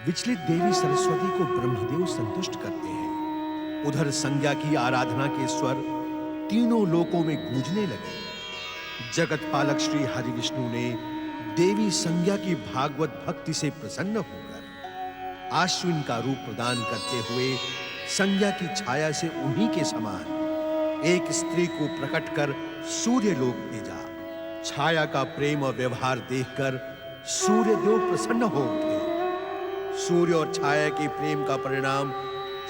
विचलित देवी सरस्वती को ब्रह्मदेव संतुष्ट करते हैं। उधर संज्ञा की आराधना के स्वर तीनों लोकों में गूंजने लगे। जगत पालक श्री हरिविष्णु ने देवी संज्ञा की भागवत भक्ति से प्रसन्न होकर आश्विन का रूप प्रदान करते हुए संज्ञा की छाया से उन्हीं के समान एक स्त्री को प्रकट कर सूर्य लोक भेजा। छाया का प्रेम और व्यवहार देखकर सूर्य देव प्रसन्न हो उठे। सूर्य और छाया के प्रेम का परिणाम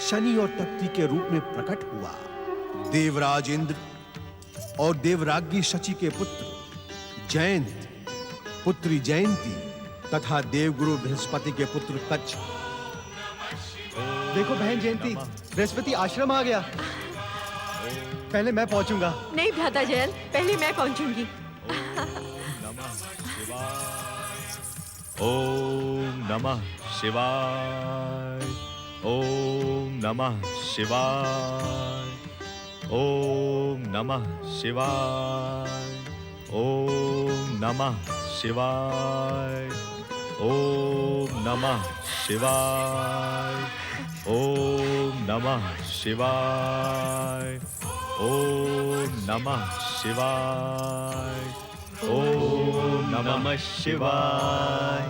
शनि और तप्ती के रूप में प्रकट हुआ। देवराज इंद्र और देवराज्ञी शची के पुत्र जयंत, पुत्री जयंती तथा देवगुरु बृहस्पति के पुत्र कच्छ। देखो बहन जयंती, बृहस्पति आश्रम आ गया। पहले मैं पहुंचूंगा। नहीं भ्राता जयंत, पहले मैं पहुंचूंगी। ओम नमः शिवाय। ओम नमः शिवाय। ओम नमः शिवाय। ओम नमः शिवाय। ओम नमः शिवाय। ओम नमः शिवाय। ओम नमः शिवाय। ओम नमः शिवाय।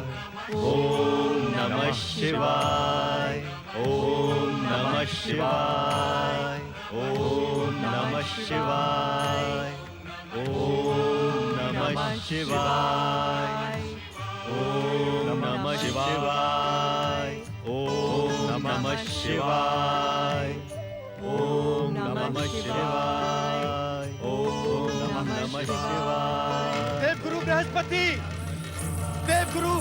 ओम नमः शिवाय। ओम नमः शिवाय। ओम नमः शिवाय। ओम नमः शिवाय। ओम नमः शिवाय। ओम नमः शिवाय। ओम नमः शिवाय। ओम नमः शिवाय। देवगुरु बृहस्पति, देवगुरु,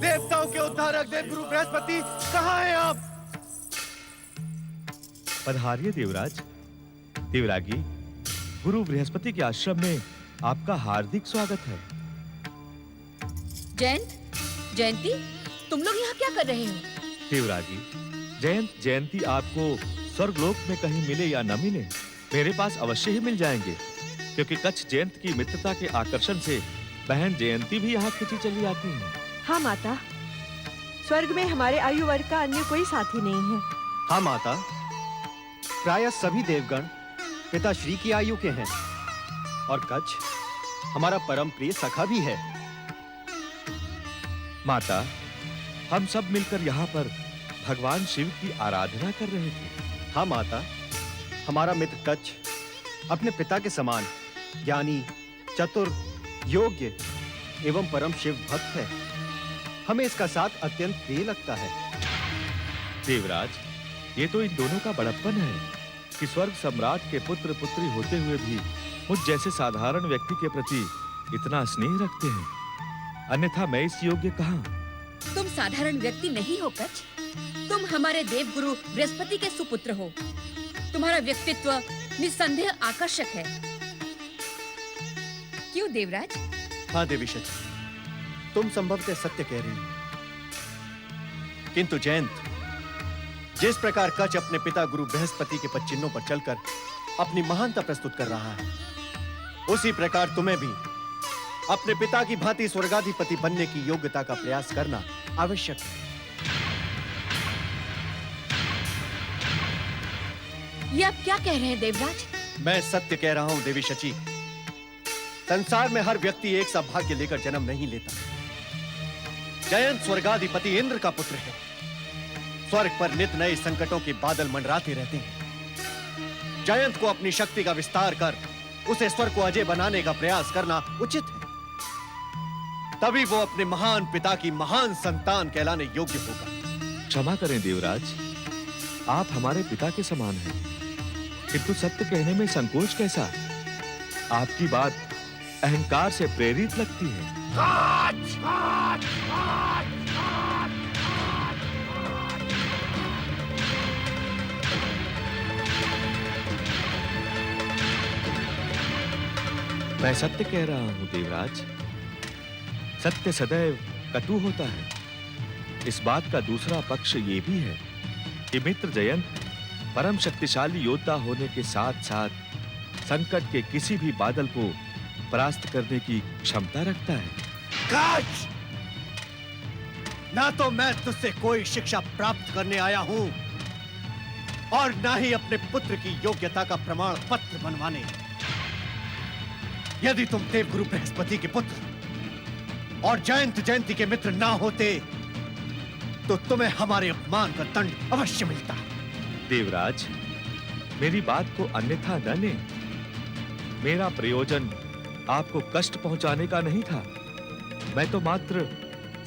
देवताओं के उद्धारक देवगुरु बृहस्पति, कहाँ हैं आप? पधारिए देवराज। देवरागी, गुरु बृहस्पति के आश्रम में आपका हार्दिक स्वागत है। जयंत, जयंती, तुम लोग यहाँ क्या कर रहे हो? देवरागी, जयंत जयंती आपको स्वर्गलोक में कहीं मिले या न मिले, मेरे पास अवश्य ही मिल जाएंगे, क्योंकि कच्छ जयंत की मित्रता के आकर्षण से बहन जयंती भी यहाँ खिंची चली आती है। हाँ माता, स्वर्ग में हमारे आयु वर्ग का अन्य कोई साथी नहीं है। हाँ माता, प्रायः सभी देवगण पिता श्री की आयु के हैं और कच्छ हमारा परम प्रिय सखा भी है। माता, हम सब मिलकर यहाँ पर भगवान शिव की आराधना कर रहे थे। हाँ माता, हमारा मित्र कच्छ अपने पिता के समान ज्ञानी, चतुर, योग्य एवं परम शिव भक्त है। हमें इसका साथ अत्यंत प्रिय लगता है। देवराज, ये तो इन दोनों का बड़प्पन है कि स्वर्ग सम्राट के पुत्र पुत्री होते हुए भी मुझ जैसे साधारण व्यक्ति के प्रति इतना स्नेह रखते हैं। अन्यथा मैं इस योग्य कहाँ? तुम साधारण व्यक्ति नहीं हो कच्छ, तुम हमारे देवगुरु बृहस्पति के सुपुत्र हो। तुम्हारा व्यक्तित्व निस्संदेह आकर्षक है। क्यों देवराज? हाँ देवी शची, तुम संभवतः सत्य कह रही हो। किंतु जयंत, जिस प्रकार कच्छ अपने पिता गुरु बृहस्पति के पदचिन्हों पर चलकर अपनी महानता प्रस्तुत कर रहा है, उसी प्रकार तुम्हें भी अपने पिता की भांति स्वर्गाधिपति बनने की योग्यता का प्रयास करना आवश्यक है। ये आप क्या कह रहे हैं देवराज? मैं सत्य कह रहा हूं देवी शची। संसार में हर व्यक्ति एक सा भाग्य लेकर जन्म नहीं लेता। जयंत स्वर्गाधिपति इंद्र का पुत्र है। स्वर्ग पर नित नए संकटों के बादल मंडराते रहते हैं। जयंत को अपनी शक्ति का विस्तार कर उसे स्वर्ग को अजय बनाने का प्रयास करना उचित है। तभी वो अपने महान पिता की महान संतान कहलाने योग्य होगा। क्षमा करें देवराज, आप हमारे पिता के समान हैं, किंतु सत्य कहने में संकोच कैसा? आपकी बात अहंकार से प्रेरित लगती है। मैं सत्य कह रहा हूं देवराज। सत्य सदैव कटु होता है। इस बात का दूसरा पक्ष ये भी है कि मित्र जयंत परम शक्तिशाली योद्धा होने के साथ साथ संकट के किसी भी बादल को परास्त करने की क्षमता रखता है। कच्छ! ना तो मैं तुझसे कोई शिक्षा प्राप्त करने आया हूं और ना ही अपने पुत्र की योग्यता का प्रमाण पत्र बनवाने। यदि तुम देवगुरु बृहस्पति के पुत्र और जयंती के मित्र ना होते तो तुम्हें हमारे अपमान का दंड अवश्य मिलता। देवराज, मेरी बात को अन्यथा न लें। मेरा प्रयोजन आपको कष्ट पहुंचाने का नहीं था। मैं तो मात्र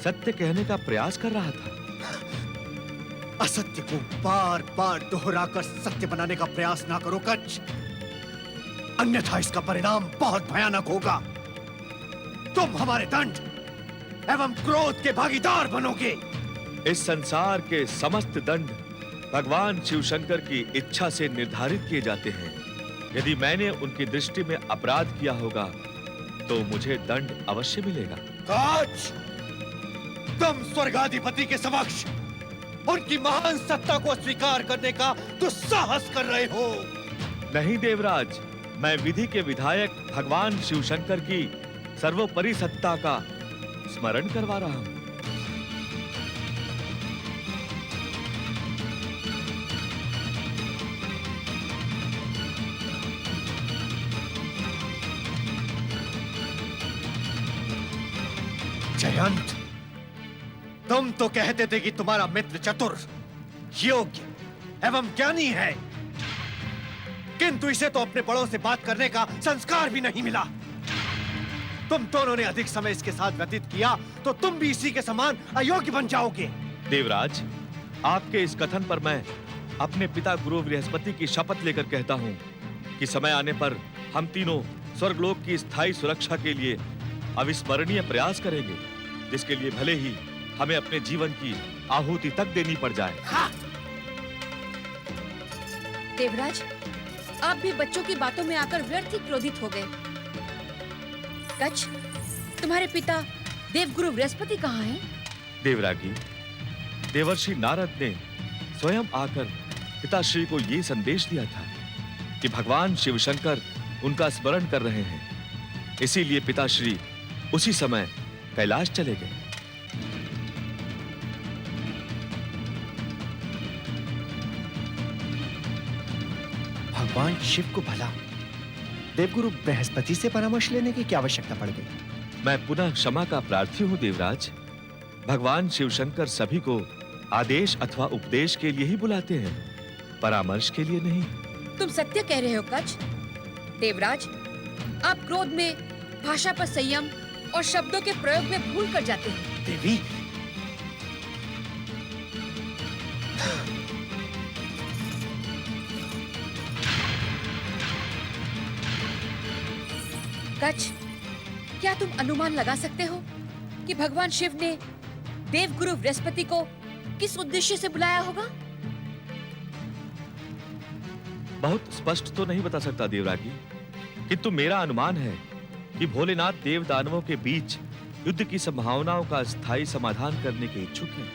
सत्य कहने का प्रयास कर रहा था। असत्य को बार बार दोहराकर सत्य बनाने का प्रयास ना करो कच्छ, अन्यथा इसका परिणाम बहुत भयानक होगा। तुम हमारे दंड एवं क्रोध के भागीदार बनोगे। इस संसार के समस्त दंड भगवान शिव शंकर की इच्छा से निर्धारित किए जाते हैं। यदि मैंने उनकी दृष्टि में अपराध किया होगा तो मुझे दंड अवश्य मिलेगा। काच, तुम स्वर्गाधिपति के समक्ष उनकी महान सत्ता को स्वीकार करने का दुस्साहस कर रहे हो। नहीं देवराज, मैं विधि के विधायक भगवान शिव शंकर की सर्वोपरि सत्ता का स्मरण करवा रहा हूं। जयंत, तुम तो कहते थे कि तुम्हारा मित्र चतुर, योग्य एवं ज्ञानी है, किंतु इसे तो अपने बड़ों से बात करने का संस्कार भी नहीं मिला। तुम दोनों ने अधिक समय इसके साथ व्यतीत किया तो तुम भी इसी के समान अयोग्य बन जाओगे। देवराज, आपके इस कथन पर मैं अपने पिता गुरु बृहस्पति की शपथ लेकर कहता हूं कि समय आने पर हम तीनों स्वर्गलोक की स्थायी सुरक्षा के लिए अविस्मरणीय प्रयास करेंगे, जिसके लिए भले ही हमें अपने जीवन की आहुति तक देनी पड़ जाए। देवराज, आप भी बच्चों की बातों में आकर व्यर्थ ही क्रोधित हो गए। कच्छ, तुम्हारे पिता देवगुरु बृहस्पति कहाँ हैं? देवरागी, देवर्षि नारद ने स्वयं आकर पिताश्री को ये संदेश दिया था कि भगवान शिव शंकर उनका स्मरण कर रहे हैं। इसीलिए पिताश्री उसी समय कैलाश चले गए। भगवान शिव को भला देवगुरु बृहस्पति से परामर्श लेने की क्या आवश्यकता पड़ गई? मैं पुनः क्षमा का प्रार्थी हूं देवराज। भगवान शिव शंकर सभी को आदेश अथवा उपदेश के लिए ही बुलाते हैं, परामर्श के लिए नहीं। तुम सत्य कह रहे हो कच्छ। देवराज, आप क्रोध में भाषा पर संयम और शब्दों के प्रयोग में भूल कर जाते हैं। देवी, कच्छ, क्या तुम अनुमान लगा सकते हो कि भगवान शिव ने देवगुरु बृहस्पति को किस उद्देश्य से बुलाया होगा? बहुत स्पष्ट तो नहीं बता सकता देवरागी, किंतु मेरा अनुमान है कि भोलेनाथ देव दानवों के बीच युद्ध की संभावनाओं का स्थायी समाधान करने के इच्छुक हैं।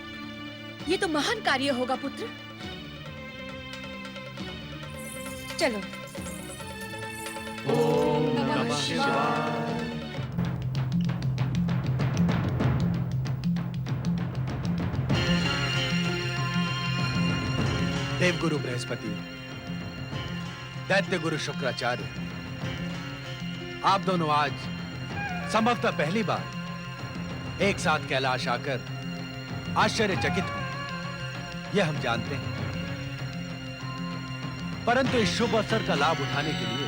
ये तो महान कार्य होगा पुत्र। चलो। ओम नमः शिवाय। देवगुरु बृहस्पति, दैत्य गुरु शुक्राचार्य, आप दोनों आज संभवतः पहली बार एक साथ कैलाश आकर आश्चर्यचकित हो, यह हम जानते हैं। परंतु इस शुभ अवसर का लाभ उठाने के लिए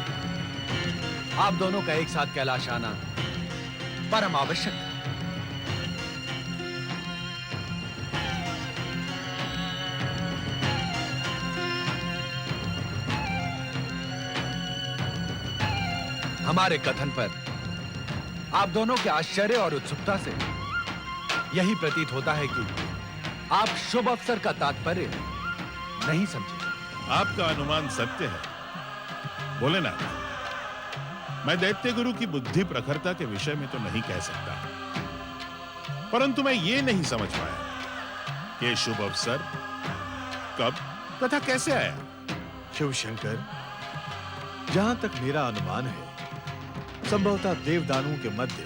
आप दोनों का एक साथ कैलाश आना परम आवश्यक है। हमारे कथन पर आप दोनों के आश्चर्य और उत्सुकता से यही प्रतीत होता है कि आप शुभ अवसर का तात्पर्य नहीं समझे। आपका अनुमान सत्य है भोलेनाथ। मैं दैत्य गुरु की बुद्धि प्रखरता के विषय में तो नहीं कह सकता, परंतु मैं ये नहीं समझ पाया कि शुभ अवसर कब तथा कैसे आया। शिव शंकर, जहां तक मेरा अनुमान है, संभवतः देवदानों के मध्य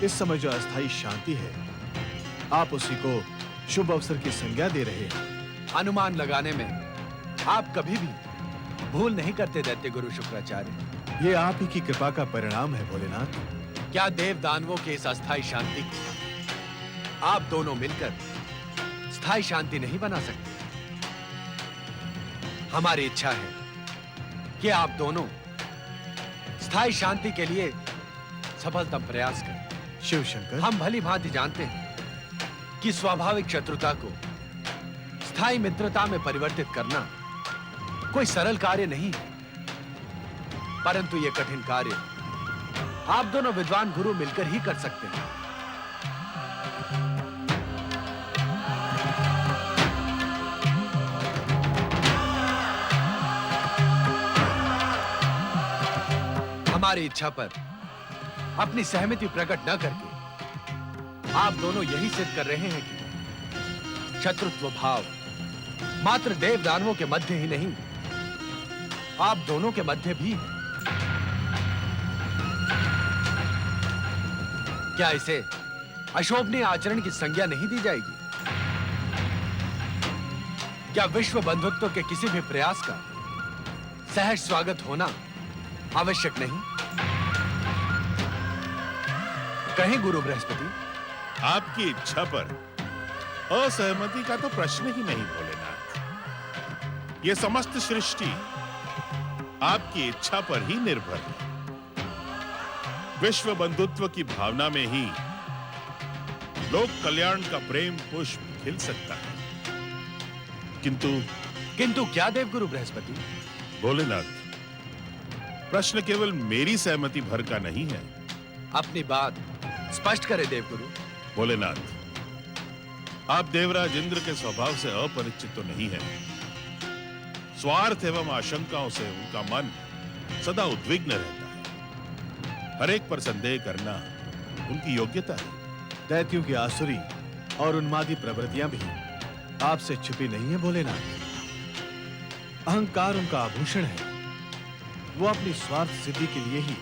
इस समय जो अस्थायी शांति है आप उसी को शुभ अवसर की संज्ञा दे रहे हैं। अनुमान लगाने में आप कभी भी भूल नहीं करते दैत्य गुरु शुक्राचार्य। ये आप ही की कृपा का परिणाम है भोलेनाथ। क्या देव दानवों के इस अस्थाई शांति को आप दोनों मिलकर स्थायी शांति नहीं बना सकते? हमारी इच्छा है कि आप दोनों स्थायी शांति के लिए सफलतम प्रयास करें। शिव शंकर, हम भली भांति जानते हैं कि स्वाभाविक शत्रुता को स्थायी मित्रता में परिवर्तित करना कोई सरल कार्य नहीं है, परंतु यह कठिन कार्य आप दोनों विद्वान गुरु मिलकर ही कर सकते हैं। हमारी इच्छा पर अपनी सहमति प्रकट न करके आप दोनों यही सिद्ध कर रहे हैं कि शत्रुत्व भाव मात्र देव दानवों के मध्य ही नहीं, आप दोनों के मध्य भी है। क्या इसे अशोभनीय आचरण की संज्ञा नहीं दी जाएगी? क्या विश्व बंधुत्व के किसी भी प्रयास का सहज स्वागत होना आवश्यक नहीं? कहें गुरु बृहस्पति। आपकी इच्छा पर असहमति का तो प्रश्न ही नहीं भोलेनाथ। ये समस्त सृष्टि आपकी इच्छा पर ही निर्भर है। विश्व बंधुत्व की भावना में ही लोक कल्याण का प्रेम पुष्प खिल सकता है। किंतु क्या देवगुरु बृहस्पति? भोलेनाथ, प्रश्न केवल मेरी सहमति भर का नहीं है। अपनी बात स्पष्ट करे देवगुरु। भोलेनाथ, आप देवराज इंद्र के स्वभाव से अपरिचित तो नहीं है। स्वार्थ एवं आशंकाओं से उनका मन सदा उद्विग्न रहता है। हर एक पर संदेह करना उनकी योग्यता है। दैत्यों की आसुरी और उन्मादी प्रवृत्तियां भी आपसे छिपी नहीं है भोलेनाथ। अहंकार उनका आभूषण है। वो अपनी स्वार्थ सिद्धि के लिए ही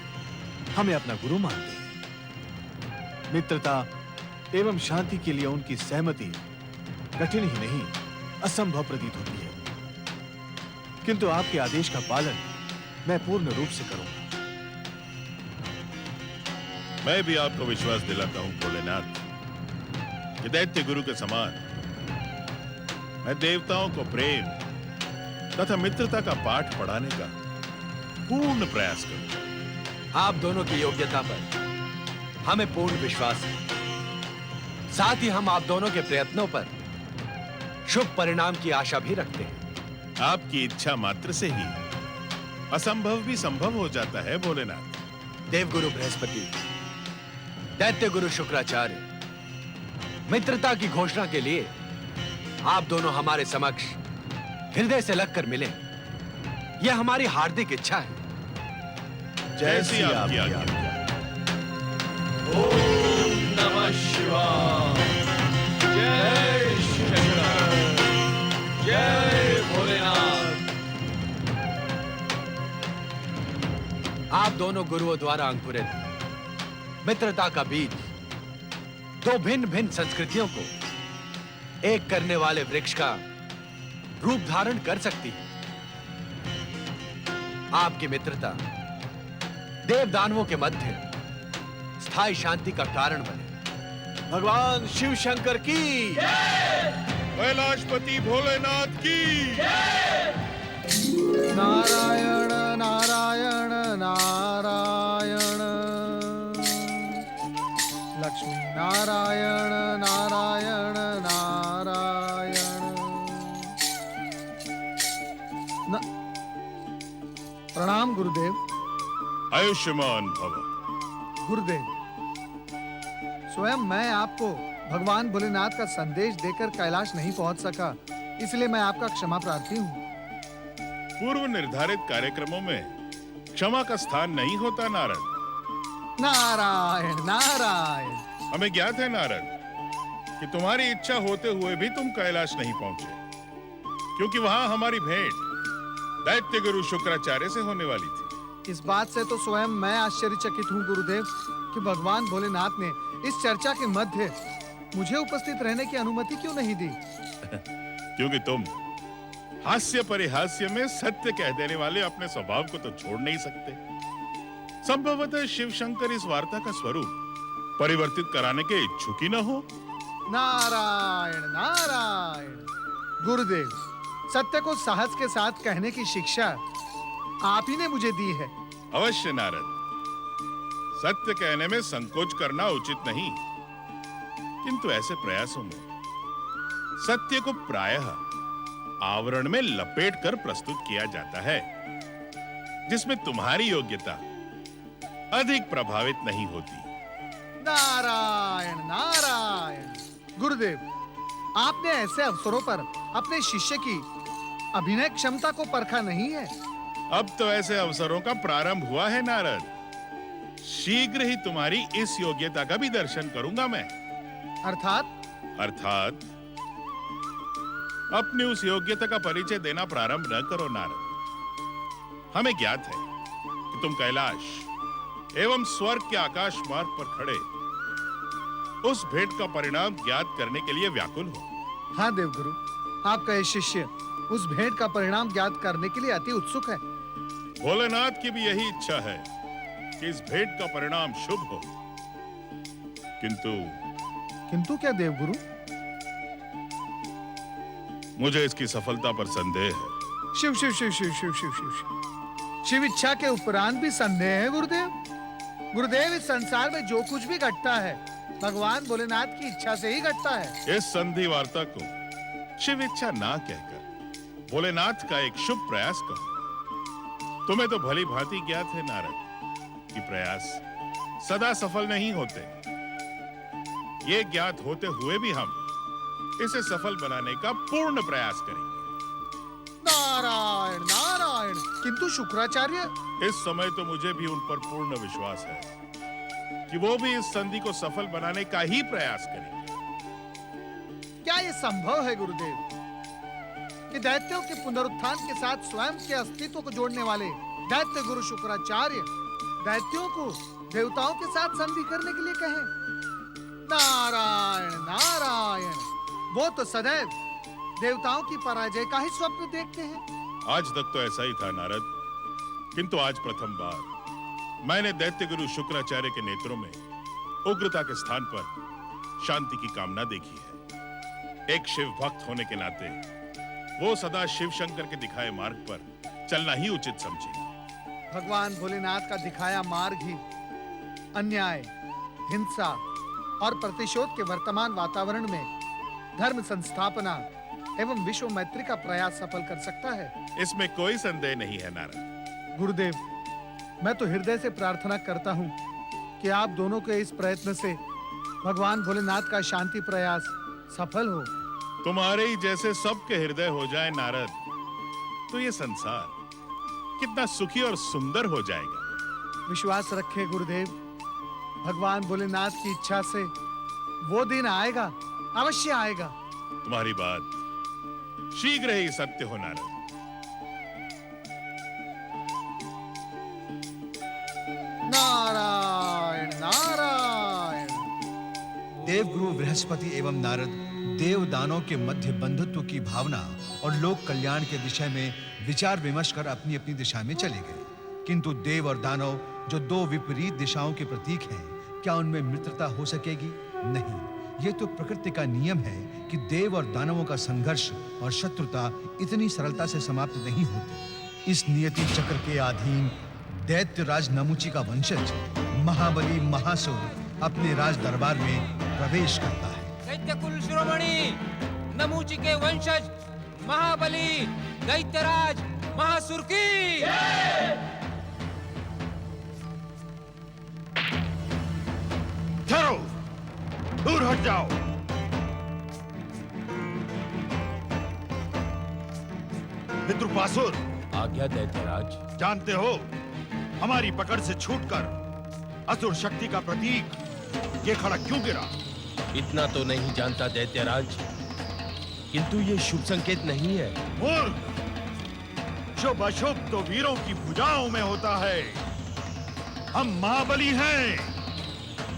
हमें अपना गुरु मानते हैं। मित्रता एवं शांति के लिए उनकी सहमति कठिन ही नहीं, असंभव प्रतीत होती है। किंतु आपके आदेश का पालन मैं पूर्ण रूप से करूंगा। मैं भी आपको विश्वास दिलाता हूं भोलेनाथ कि दैत्य गुरु के समान मैं देवताओं को प्रेम तथा मित्रता का पाठ पढ़ाने का पूर्ण प्रयास करूंगा। आप दोनों की योग्यता पर हमें पूर्ण विश्वास है। साथ ही हम आप दोनों के प्रयत्नों पर शुभ परिणाम की आशा भी रखते हैं। आपकी इच्छा मात्र से ही असंभव भी संभव हो जाता है भोलेनाथ। देवगुरु बृहस्पति, दैत्य गुरु शुक्राचार्य, मित्रता की घोषणा के लिए आप दोनों हमारे समक्ष हृदय से लगकर मिले, यह हमारी हार्दिक इच्छा है। जैसी आपकी आज्ञा। ओम नमः शिवाय। जय शंकर, जय भोलेनाथ। आप दोनों गुरुओं द्वारा अंकुरित मित्रता का बीज दो भिन्न भिन्न संस्कृतियों को एक करने वाले वृक्ष का रूप धारण कर सकती है। आपकी मित्रता देव दानवों के मध्य स्थायी शांति का कारण बने। भगवान शिव शंकर की, कैलाशपति भोलेनाथ की। नारायण नारायण नारायण, लक्ष्मी नारायण नारायण नारायण। प्रणाम गुरुदेव। आयुष्मान भव। गुरुदेव, स्वयं मैं आपको भगवान भोलेनाथ का संदेश देकर कैलाश नहीं पहुंच सका, इसलिए मैं आपका क्षमा प्रार्थी हूँ। पूर्व निर्धारित कार्यक्रमों में क्षमा का स्थान नहीं होता नारद। नारायण नारायण। हमें ज्ञात है नारद कि तुम्हारी इच्छा होते हुए भी तुम कैलाश नहीं पहुंचे, क्योंकि वहां हमारी भेंट दैत्य गुरु शुक्राचार्य से होने वाली थी। इस बात से तो स्वयं मैं आश्चर्यचकित हूँ गुरुदेव कि भगवान भोलेनाथ ने इस चर्चा के मध्य मुझे उपस्थित रहने की अनुमति क्यों नहीं दी? क्योंकि तुम हास्य परिहास्य में सत्य कह देने वाले अपने स्वभाव को तो छोड़ नहीं सकते। संभवतः शिव शंकर इस वार्ता का स्वरूप परिवर्तित कराने के इच्छुक ही न हो। नारायण नारायण। गुरुदेव, सत्य को साहस के साथ कहने की शिक्षा आप ही ने मुझे दी है। अवश्य नारद, सत्य कहने में संकोच करना उचित नहीं, किंतु ऐसे प्रयासों में सत्य को प्रायः आवरण में लपेट कर प्रस्तुत किया जाता है, जिसमें तुम्हारी योग्यता अधिक प्रभावित नहीं होती। नारायण नारायण। गुरुदेव, आपने ऐसे अवसरों पर अपने शिष्य की अभिनय क्षमता को परखा नहीं है। अब तो ऐसे अवसरों का प्रारंभ हुआ है नारद। शीघ्र ही तुम्हारी इस योग्यता का भी दर्शन करूंगा मैं। अर्थात अपनी उस योग्यता का परिचय देना प्रारंभ न करो नारद। हमें ज्ञात है कि तुम कैलाश एवं स्वर्ग के आकाश मार्ग पर खड़े उस भेंट का परिणाम ज्ञात करने के लिए व्याकुल हो। हाँ देवगुरु, आपका ये शिष्य उस भेंट का परिणाम ज्ञात करने के लिए अति उत्सुक है। भोलेनाथ की भी यही इच्छा है कि इस भेंट का परिणाम शुभ हो। किंतु क्या देवगुरु? मुझे इसकी सफलता पर संदेह है। शिव शिव शिव शिव शिव शिव शिव शिव। शिव इच्छा के उपरांत भी संदेह है गुरुदेव? गुरुदेव, इस संसार में जो कुछ भी घटता है भगवान भोलेनाथ की इच्छा से ही घटता है। इस संधि वार्ता को शिव इच्छा ना कहकर भोलेनाथ का एक शुभ प्रयास कहो। तुम्हें तो भली भांति ज्ञात है नारद कि प्रयास सदा सफल नहीं होते। ये ज्ञात होते हुए भी हम इसे सफल बनाने का पूर्ण प्रयास करेंगे। नारायण नारायण। किंतु शुक्राचार्य? इस समय तो मुझे भी उन पर पूर्ण विश्वास है कि वो भी इस संधि को सफल बनाने का ही प्रयास करेंगे। क्या ये संभव है गुरुदेव कि दैत्यों के पुनरुत्थान के साथ स्वयं के अस्तित्व को जोड़ने वाले दैत्य गुरु शुक्राचार्य दैत्यों को देवताओं के साथ संधि करने के लिए कहें? नारायण नारायण। वो तो सदैव देवताओं की पराजय का ही स्वप्न देखते हैं। आज तक तो ऐसा ही था नारद, किंतु आज प्रथम बार मैंने दैत्य गुरु शुक्राचार्य के नेत्रों में उग्रता के स्थान पर शांति की कामना देखी है। एक शिव भक्त होने के नाते वो सदा शिव शंकर के दिखाए मार्ग पर चलना ही उचित समझेंगे। भगवान भोलेनाथ का दिखाया मार्ग ही अन्याय, हिंसा और प्रतिशोध के वर्तमान वातावरण में धर्म संस्थापना एवं विश्व मैत्री का प्रयास सफल कर सकता है। इसमें कोई संदेह नहीं है नारद। गुरुदेव, मैं तो हृदय से प्रार्थना करता हूँ कि आप दोनों के इस प्रयत्न से भगवान भोलेनाथ का शांति प्रयास सफल हो। तुम्हारे ही जैसे सबके हृदय हो जाए नारद, तो ये संसार कितना सुखी और सुंदर हो जाएगा। विश्वास रखे गुरुदेव, भगवान भोलेनाथ की इच्छा से वो दिन आएगा, अवश्य आएगा। तुम्हारी बात शीघ्र ही सत्य हो नारद। नारायण नारायण। देवगुरु बृहस्पति एवं नारद देव दानों के मध्य बंधुत्व की भावना और लोक कल्याण के विषय में विचार विमर्श कर अपनी अपनी दिशा में चले गए। किंतु देव और दानव जो दो विपरीत दिशाओं के प्रतीक हैं, क्या उनमें मित्रता हो सकेगी? नहीं। ये तो प्रकृति का नियम है कि देव और दानवों का संघर्ष और शत्रुता इतनी सरलता से समाप्त नहीं होती। इस नियति चक्र के अधीन दैत्य राज नमुची का वंशज महाबली महासुर अपने राज दरबार में प्रवेश करता है। दैत्य कुल शिरोमणि नमुची के वंशज महाबली दैत्यराज महासुर की ठहरो, दूर हट जाओ। पितृपासुर, आज्ञा दैत्यराज। जानते हो हमारी पकड़ से छूटकर असुर शक्ति का प्रतीक ये खड़ा क्यों गिरा? इतना तो नहीं जानता दैत्यराज, किंतु ये शुभ संकेत नहीं है। मूर्ख! शुभ अशुभ तो वीरों की भुजाओं में होता है। हम महाबली हैं।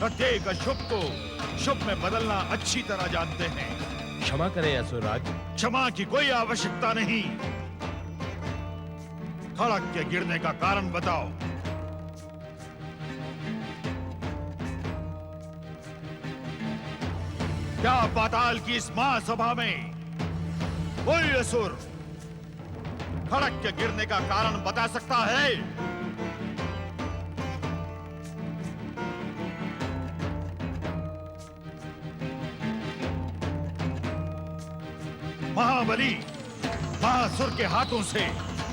प्रत्येक अशुभ को शुभ में बदलना अच्छी तरह जानते हैं। क्षमा करें असुरराज। क्षमा की कोई आवश्यकता नहीं। खड़क के गिरने का कारण बताओ। क्या पाताल की इस महासभा में कोई असुर खड़क के गिरने का कारण बता सकता है? महाबली महासुर के हाथों से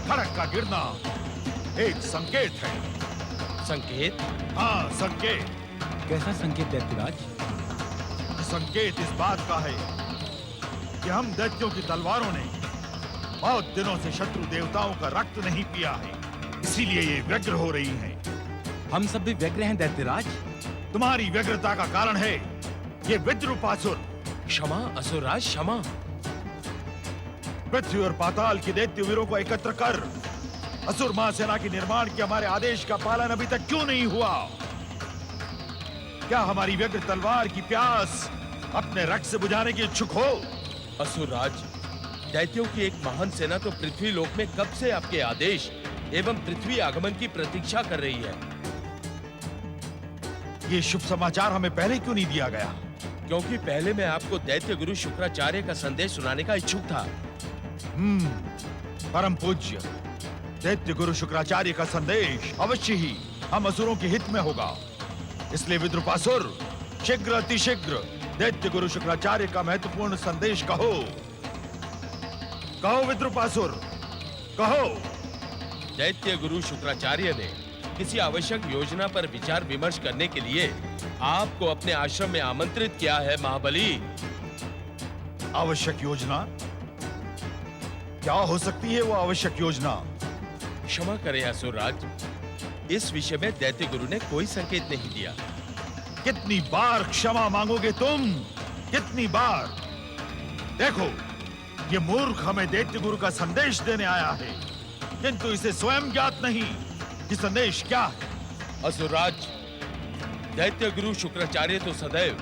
खड़क का गिरना एक संकेत है। संकेत? हाँ, संकेत। कैसा संकेत दैत्यराज? संकेत इस बात का है कि हम दैत्यों की तलवारों ने बहुत दिनों से शत्रु देवताओं का रक्त नहीं पिया है, इसीलिए ये व्यग्र हो रही हैं। हम सब भी व्यग्र हैं दैत्यराज। तुम्हारी व्यग्रता का कारण है ये विद्रुपासुर। क्षमा असुरराज, क्षमा। पृथ्वी और पाताल के दैत्य वीरों को एकत्र कर असुर महासेना के निर्माण के हमारे आदेश का पालन अभी तक क्यों नहीं हुआ? क्या हमारी व्यग्र तलवार की प्यास अपने रक्त से बुझाने की इच्छुक हो? असुरराज, दैत्यों की एक महान सेना तो पृथ्वी लोक में कब से आपके आदेश एवं पृथ्वी आगमन की प्रतीक्षा कर रही है। ये शुभ समाचार हमें पहले क्यों नहीं दिया गया? क्योंकि पहले मैं आपको दैत्य गुरु शुक्राचार्य का संदेश सुनाने का इच्छुक था। परम पूज्य दैत्य गुरु शुक्राचार्य का संदेश अवश्य ही हम असुरों के हित में होगा। इसलिए विद्रुपासुर, शीघ्र अतिशीघ्र दैत्य गुरु शुक्राचार्य का महत्वपूर्ण संदेश कहो। कहो विद्रुपासुर, कहो। दैत्य गुरु शुक्राचार्य ने किसी आवश्यक योजना पर विचार विमर्श करने के लिए आपको अपने आश्रम में आमंत्रित किया है महाबली। आवश्यक योजना? क्या हो सकती है वो आवश्यक योजना? क्षमा करें असुरराज, इस विषय में दैत्य गुरु ने कोई संकेत नहीं दिया। कितनी बार क्षमा मांगोगे तुम? कितनी बार? देखो, ये मूर्ख हमें दैत्य गुरु का संदेश देने आया है, किंतु इसे स्वयं ज्ञात नहीं कि संदेश क्या है। असुरराज, दैत्य गुरु शुक्राचार्य तो सदैव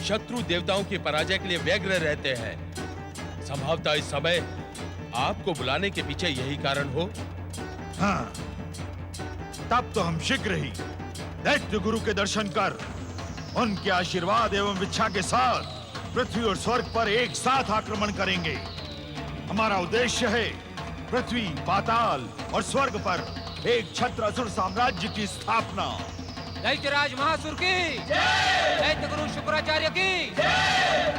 शत्रु देवताओं की पराजय के लिए व्यग्र रहते हैं। संभवतः इस समय आपको बुलाने के पीछे यही कारण हो। हाँ, तब तो हम शीघ्र ही दैत्य गुरु के दर्शन कर उनके आशीर्वाद एवं इच्छा के साथ पृथ्वी और स्वर्ग पर एक साथ आक्रमण करेंगे। हमारा उद्देश्य है पृथ्वी, पाताल और स्वर्ग पर एक छत्र असुर साम्राज्य की स्थापना। दैत्यराज महासुर की जय! दैत्य गुरु शुक्राचार्य की जय!